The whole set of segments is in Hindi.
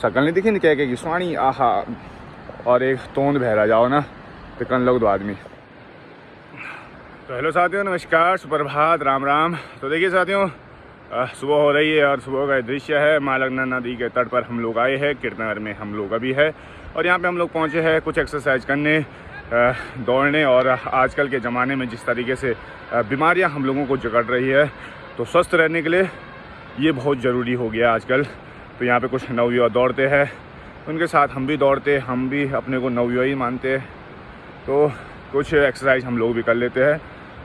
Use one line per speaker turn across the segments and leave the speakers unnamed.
शकल नहीं दिखी नहीं क्या की स्वाणी आहा और एक तोंद बहरा जाओ ना तो कन लोग दो आदमी। तो हेलो साथियों, नमस्कार, सुप्रभात, राम राम। तो देखिए साथियों, सुबह हो रही है और सुबह का दृश्य है। माँ लगना नदी के तट पर हम लोग आए हैं। कीर्तनगर में हम लोग अभी है और यहाँ पे हम लोग पहुँचे हैं कुछ एक्सरसाइज करने, दौड़ने। और आजकल के ज़माने में जिस तरीके से बीमारियाँ हम लोगों को जकड़ रही है, तो स्वस्थ रहने के लिए ये बहुत ज़रूरी हो गया आजकल। तो यहाँ पे कुछ नवयुवा दौड़ते हैं, उनके साथ हम भी दौड़ते, हम भी अपने को नवयुवा ही मानते हैं, तो कुछ एक्सरसाइज हम लोग भी कर लेते हैं।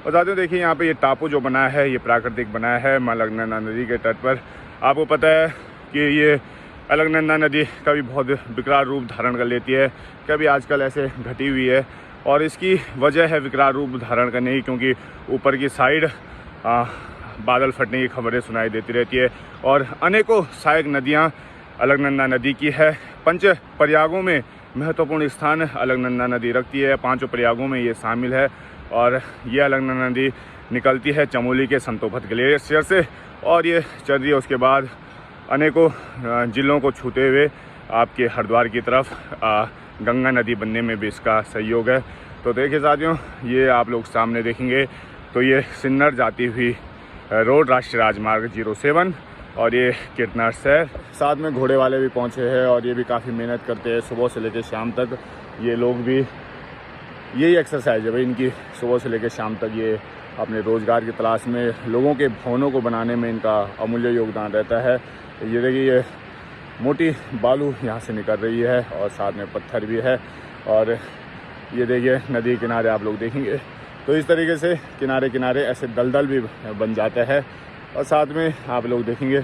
और साथियों देखिए, यहाँ पे ये टापू जो बनाया है, ये प्राकृतिक बनाया है माँ अलकनंदा नदी के तट पर। आपको पता है कि ये अलकनंदा नदी कभी बहुत विकराल रूप धारण कर लेती है, कभी आजकल ऐसे घटी हुई है। और इसकी वजह है विकराल रूप धारण करने की, क्योंकि ऊपर की साइड बादल फटने की खबरें सुनाई देती रहती है। और अनेकों सहायक नदियाँ अलकनंदा नदी की है। पंच प्रयागों में महत्वपूर्ण स्थान अलकनंदा नदी रखती है, 5 प्रयागों में ये शामिल है। और ये अलकनंदा नदी निकलती है चमोली के संतोपत ग्लेशियर से और ये चल रही है उसके बाद अनेकों जिलों को छूते हुए आपके हरिद्वार की तरफ गंगा नदी बनने में भी इसका सहयोग है। तो देखिए साथियों, ये आप लोग सामने देखेंगे तो ये सिन्नर जाती हुई रोड, राष्ट्रीय राजमार्ग 07 और ये कीर्तनगर शहर। साथ में घोड़े वाले भी पहुंचे हैं और ये भी काफ़ी मेहनत करते हैं सुबह से लेकर शाम तक। ये लोग भी यही एक्सरसाइज है भाई इनकी, सुबह से लेकर शाम तक ये अपने रोज़गार की तलाश में, लोगों के भवनों को बनाने में इनका अमूल्य योगदान रहता है। ये देखिए, ये मोटी बालू यहाँ से निकल रही है और साथ में पत्थर भी है। और ये देखिए नदी किनारे आप लोग देखेंगे तो इस तरीके से किनारे किनारे ऐसे दलदल भी बन जाता है। और साथ में आप लोग देखेंगे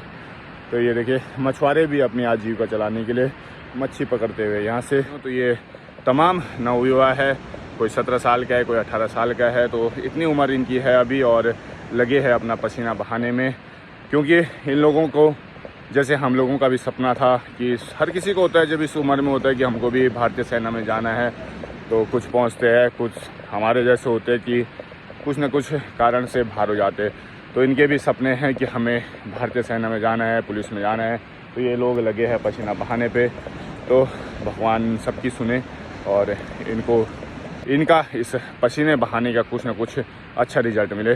तो ये देखिए मछुआरे भी अपनी आजीविका चलाने के लिए मच्छी पकड़ते हुए यहाँ से। तो ये तमाम नवयुवा है, कोई 17 साल का है, कोई 18 साल का है। तो इतनी उम्र इनकी है अभी और लगे हैं अपना पसीना बहाने में, क्योंकि इन लोगों को जैसे हम लोगों का भी सपना था कि हर किसी को होता है जब इस उम्र में होता है कि हमको भी भारतीय सेना में जाना है। तो कुछ पहुंचते हैं, कुछ हमारे जैसे होते हैं कि कुछ न कुछ कारण से बाहर हो जाते। तो इनके भी सपने हैं कि हमें भारतीय सेना में जाना है, पुलिस में जाना है। तो ये लोग लगे हैं पसीना बहाने पे। तो भगवान सबकी सुने और इनका इस पसीने बहाने का कुछ न कुछ अच्छा रिजल्ट मिले।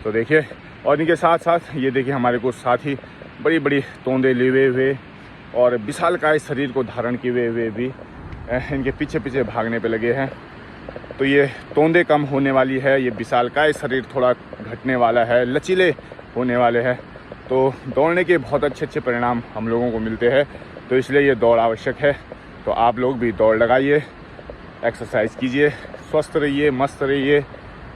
तो देखिए, और इनके साथ साथ ये देखिए हमारे कुछ साथी बड़ी बड़ी तोंदे लिए हुए और विशालकाय शरीर को धारण किए हुए भी इनके पीछे पीछे भागने पे लगे हैं। तो ये तोंदे कम होने वाली है, ये विशालकाय शरीर थोड़ा घटने वाला है, लचीले होने वाले हैं। तो दौड़ने के बहुत अच्छे अच्छे परिणाम हम लोगों को मिलते हैं। तो इसलिए ये दौड़ आवश्यक है। तो आप लोग भी दौड़ लगाइए, एक्सरसाइज कीजिए, स्वस्थ रहिए, मस्त रहिए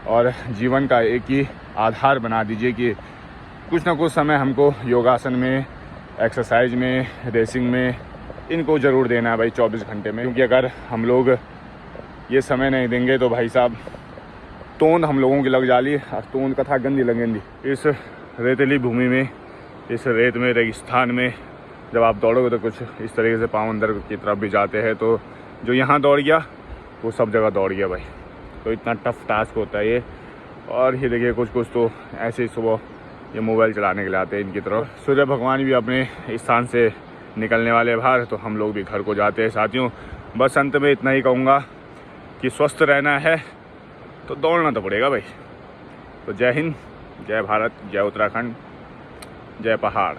और जीवन का एक ही आधार बना दीजिए कि कुछ ना कुछ समय हमको योगासन में, एक्सरसाइज में, रेसिंग में इनको ज़रूर देना है भाई 24 घंटे में। क्योंकि अगर हम लोग ये समय नहीं देंगे तो भाई साहब तोंद हम लोगों की लग जाली और तोंद कथा गंदी लगेंगी। इस रेतीली भूमि में, इस रेत में, रेगिस्तान में जब आप दौड़ोगे तो कुछ इस तरीके से पाँव अंदर की तरफ भी जाते हैं। तो जो यहाँ दौड़ गया वो सब जगह दौड़ गया भाई। तो इतना टफ टास्क होता है ये। और ये देखिए कुछ तो ऐसे ही सुबह ये मोबाइल चलाने के लिए आते हैं इनकी तरफ। सूर्य भगवान भी अपने स्थान से निकलने वाले बाहर, तो हम लोग भी घर को जाते हैं। साथियों, बस अंत में इतना ही कहूँगा कि स्वस्थ रहना है तो दौड़ना तो पड़ेगा भाई। तो जय हिंद, जय भारत, जय उत्तराखंड, जय पहाड़।